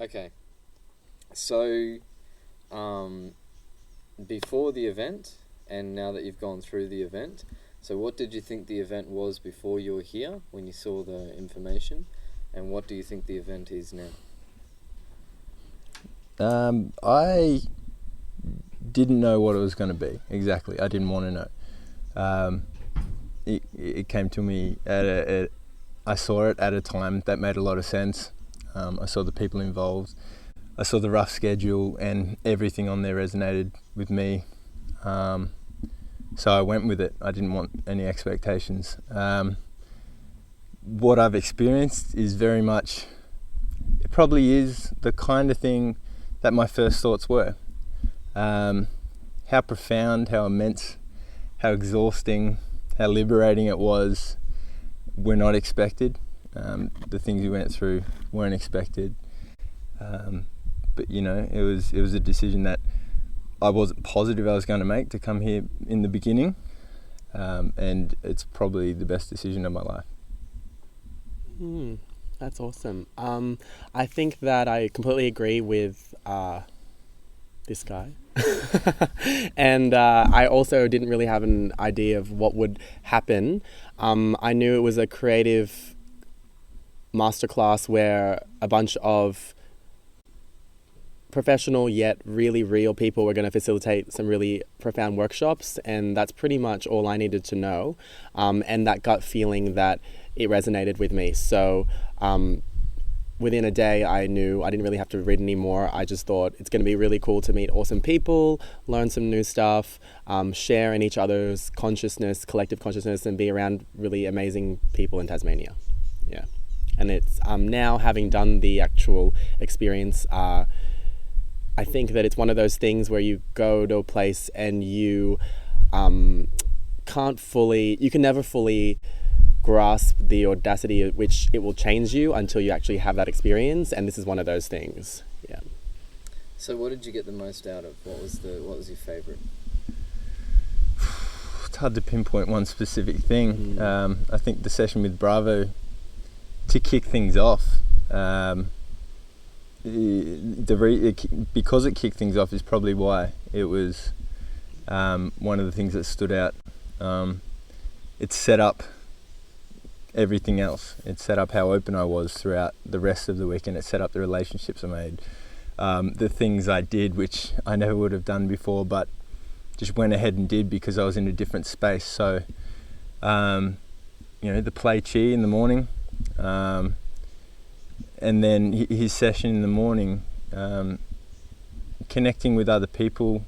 Okay. So, um, before the event, and now that you've gone through the event, so what did you think the event was before you were here when you saw the information, and what do you think the event is now? I didn't know what it was going to be exactly. I didn't want to know. It came to me I saw it at a time that made a lot of sense. I saw the people involved. I saw the rough schedule, and everything on there resonated with me. So I went with it. I didn't want any expectations. What I've experienced is very much, it probably is the kind of thing that my first thoughts were. How profound, how immense, how exhausting, how liberating it was were not expected. The things we went through weren't expected. But it was a decision that I wasn't positive I was going to make to come here in the beginning, and it's probably the best decision of my life. That's awesome. I think that I completely agree with this guy. And I also didn't really have an idea of what would happen. I knew it was a creative masterclass where a bunch of professional yet really real people were going to facilitate some really profound workshops, and that's pretty much all I needed to know, and that gut feeling that it resonated with me. So within a day I knew I didn't really have to read anymore. I just thought it's going to be really cool to meet awesome people, learn some new stuff, share in each other's consciousness, collective consciousness, and be around really amazing people in Tasmania. Yeah. And it's now, having done the actual experience, I think that it's one of those things where you go to a place and you can never fully grasp the audacity at which it will change you until you actually have that experience, and this is one of those things. Yeah. So what did you get the most out of? What was your favourite? It's hard to pinpoint one specific thing. I think the session with Bravo, to kick things off, because it kicked things off is probably why it was one of the things that stood out. It set up everything else. It set up how open I was throughout the rest of the weekend. It set up the relationships I made, the things I did which I never would have done before, but just went ahead and did because I was in a different space. So the play chi in the morning, and then his session in the morning, connecting with other people,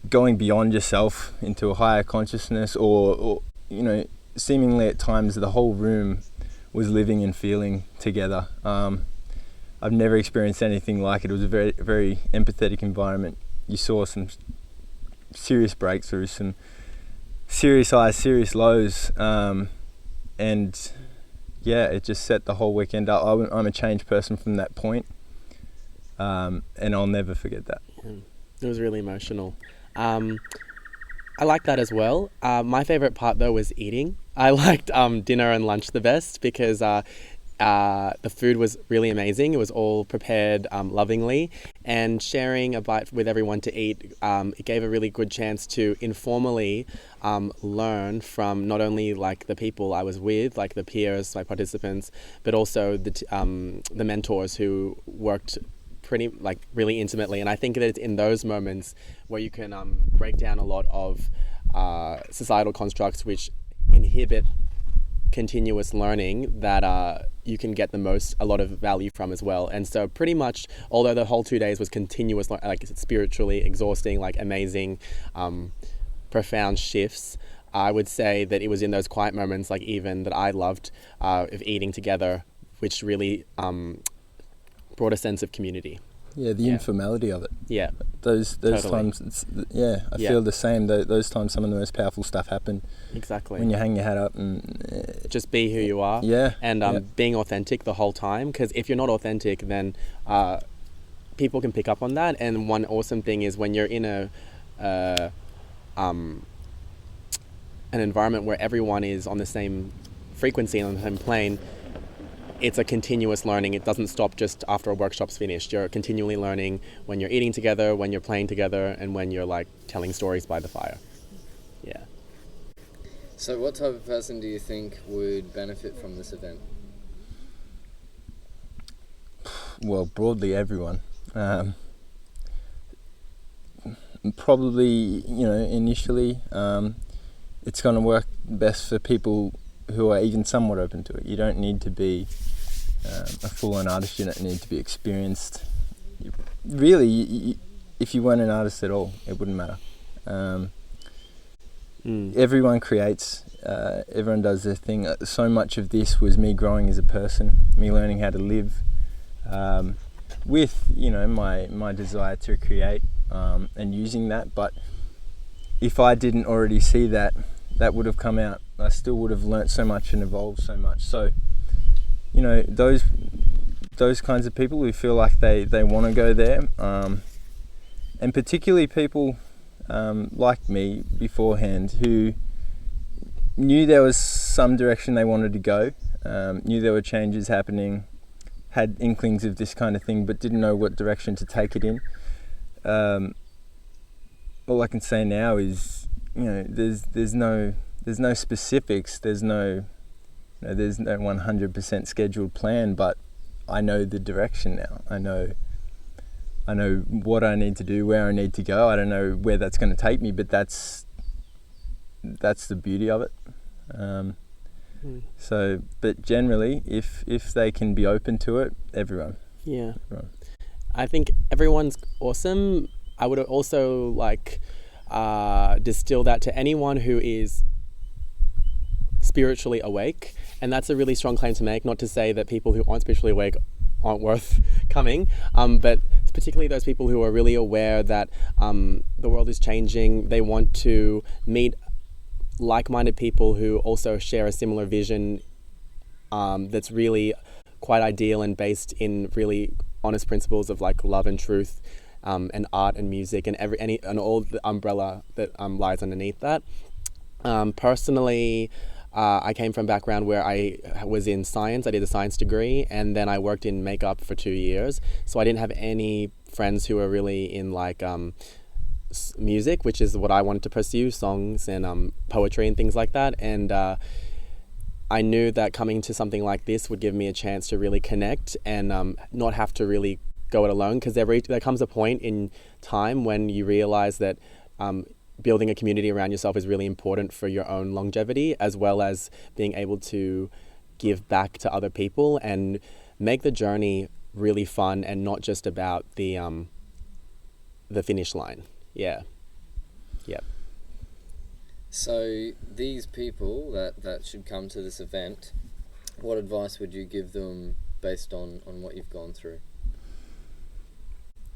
going beyond yourself into a higher consciousness, or seemingly at times the whole room was living and feeling together. I've never experienced anything like it. It was a very, very empathetic environment. You saw some serious breakthroughs, some serious highs, serious lows, and yeah, it just set the whole weekend up. I'm a changed person from that point, and I'll never forget that. It was really emotional. I liked that as well. My favourite part though was eating. I liked dinner and lunch the best because the food was really amazing. It was all prepared lovingly, and sharing a bite with everyone to eat, it gave a really good chance to informally learn from not only like the people I was with, like the peers, my participants, but also the mentors who worked really intimately. And I think that it's in those moments where you can break down a lot of societal constructs which inhibit continuous learning that you can get a lot of value from as well. And so pretty much, although the whole 2 days was continuous, like spiritually exhausting, like amazing, profound shifts, I would say that it was in those quiet moments, like even that I loved of eating together, which really brought a sense of community. Yeah, the informality of it. Yeah. Those totally. times, I feel the same. Those times some of the most powerful stuff happen. Exactly. When you hang your hat up and... just be who you are. Yeah. And being authentic the whole time, because if you're not authentic, then people can pick up on that. And one awesome thing is when you're in an environment where everyone is on the same frequency and on the same plane, it's a continuous learning. It doesn't stop just after a workshop's finished. You're continually learning when you're eating together, when you're playing together, and when you're like telling stories by the fire. Yeah. So what type of person do you think would benefit from this event? Well, broadly everyone. Probably, initially, it's going to work best for people who are even somewhat open to it. You don't need to be a full-on artist. You don't need to be experienced. Really, if you weren't an artist at all, it wouldn't matter. Everyone creates. Everyone does their thing. So much of this was me growing as a person, me learning how to live, with my desire to create and using that. But if I didn't already see that would have come out. I still would have learnt so much and evolved so much. So, those kinds of people who feel like they want to go there, and particularly people like me beforehand who knew there was some direction they wanted to go, knew there were changes happening, had inklings of this kind of thing, but didn't know what direction to take it in. All I can say now is, there's no specifics, there's no 100% scheduled plan, but I know the direction now. I know what I need to do, where I need to go. I don't know where that's going to take me, but that's the beauty of it. So, but generally, if they can be open to it, everyone. Yeah. Everyone. I think everyone's awesome. I would also distill that to anyone who is spiritually awake, and that's a really strong claim to make. Not to say that people who aren't spiritually awake aren't worth coming, but particularly those people who are really aware that the world is changing. They want to meet like-minded people who also share a similar vision that's really quite ideal and based in really honest principles of like love and truth, and art and music and and all the umbrella that lies underneath that. Personally, I came from a background where I was in science. I did a science degree, and then I worked in makeup for 2 years. So I didn't have any friends who were really in like music, which is what I wanted to pursue, songs and poetry and things like that. And I knew that coming to something like this would give me a chance to really connect and not have to really go it alone, because there comes a point in time when you realize that building a community around yourself is really important for your own longevity, as well as being able to give back to other people and make the journey really fun and not just about the finish line. Yeah. So these people that should come to this event, what advice would you give them based on what you've gone through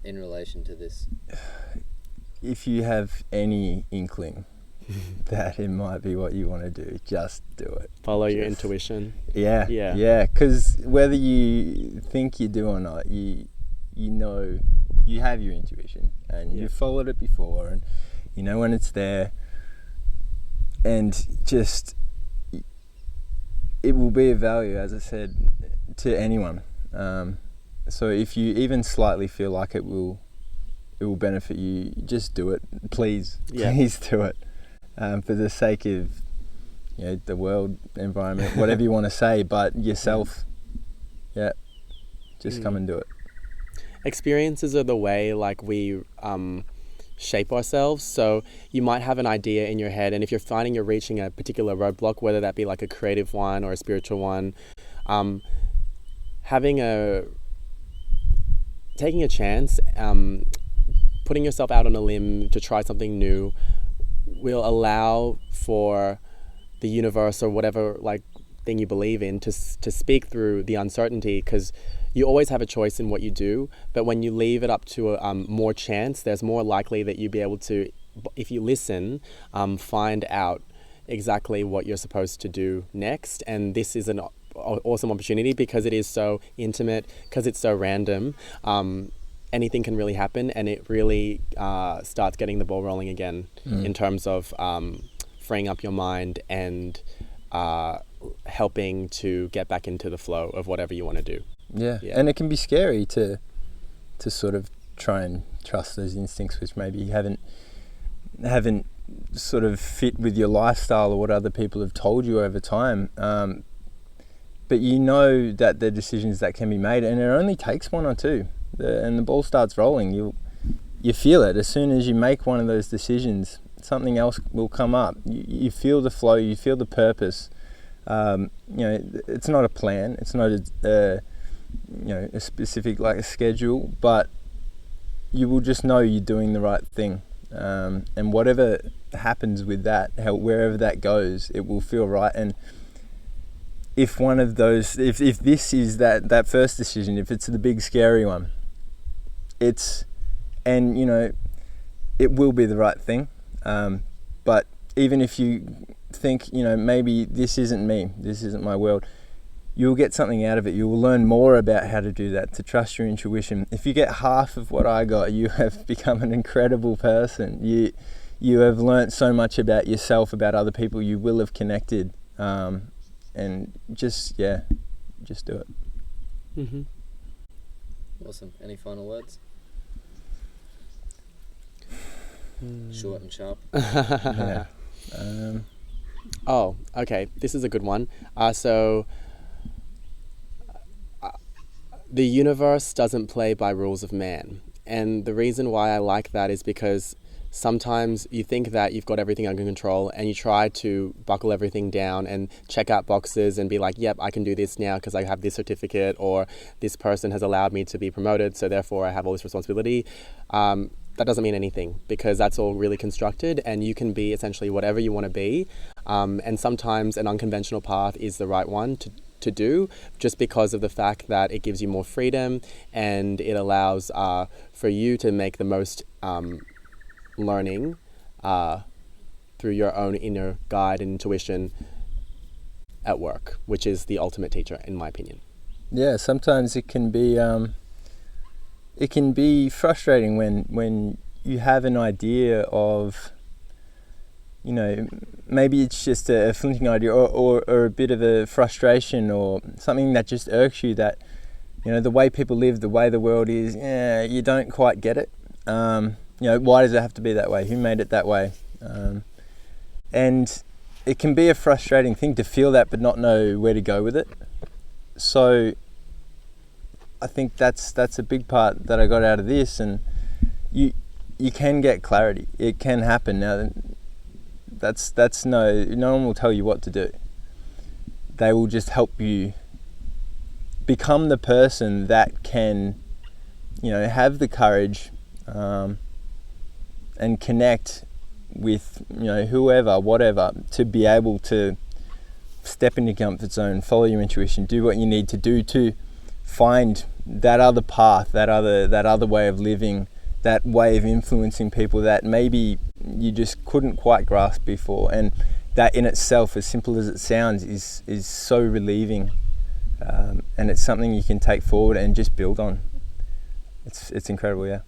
in relation to this? If you have any inkling that it might be what you want to do, just do it. Follow your intuition. Yeah. Because whether you think you do or not, you know you have your intuition and you've followed it before, and you know when it's there, and just it will be of value, as I said, to anyone. So if you even slightly feel like it will benefit you, just do it. Please do it, for the sake of the world, environment, whatever you want to say, but yourself. Just come and do it. Experiences are the way like we shape ourselves. So you might have an idea in your head, and if you're finding you're reaching a particular roadblock, whether that be like a creative one or a spiritual one, taking a chance, putting yourself out on a limb to try something new will allow for the universe or whatever like thing you believe in to speak through the uncertainty, because you always have a choice in what you do, but when you leave it up to more chance, there's more likely that you'll be able to, if you listen, find out exactly what you're supposed to do next. And this is an awesome opportunity because it is so intimate, because it's so random. Anything can really happen, and it really starts getting the ball rolling again in terms of freeing up your mind and helping to get back into the flow of whatever you want to do. Yeah. Yeah. And it can be scary to sort of try and trust those instincts which maybe you haven't sort of fit with your lifestyle or what other people have told you over time. But you know that the decisions that can be made, and it only takes one or two, and the ball starts rolling. You feel it as soon as you make one of those decisions. Something else will come up. You feel the flow. You feel the purpose. It's not a plan. It's not a specific like a schedule, but you will just know you're doing the right thing. And whatever happens with that, wherever that goes, it will feel right. And if one of those, if this is that first decision, if it's the big scary one, it will be the right thing. But even if you think, maybe this isn't me, this isn't my world, you'll get something out of it. You will learn more about how to do that, to trust your intuition. If you get half of what I got, you have become an incredible person. You have learnt so much about yourself, about other people. You will have connected. And just do it. Mm-hmm. Awesome. Any final words? Short and sharp. Yeah. Oh, okay. This is a good one. So the universe doesn't play by rules of man. And the reason why I like that is because sometimes you think that you've got everything under control and you try to buckle everything down and check out boxes and be like, yep, I can do this now because I have this certificate, or this person has allowed me to be promoted, so therefore I have all this responsibility. That doesn't mean anything, because that's all really constructed, and you can be essentially whatever you want to be. And sometimes an unconventional path is the right one to do, just because of the fact that it gives you more freedom and it allows for you to make the most learning through your own inner guide and intuition at work, which is the ultimate teacher, in my opinion. Yeah, sometimes it can be frustrating when you have an idea of, maybe it's just a flinting idea or a bit of a frustration or something that just irks you, that, the way people live, the way the world is, you don't quite get it. Why does it have to be that way? Who made it that way? And it can be a frustrating thing to feel that but not know where to go with it. So I think that's a big part that I got out of this, and you can get clarity. It can happen. Now no one will tell you what to do. They will just help you become the person that can, have the courage and connect with, whoever, whatever, to be able to step into your comfort zone, follow your intuition, do what you need to do to find that other path, that other way of living, that way of influencing people that maybe you just couldn't quite grasp before. And that in itself, as simple as it sounds, is so relieving. And it's something you can take forward and just build on. It's incredible, yeah.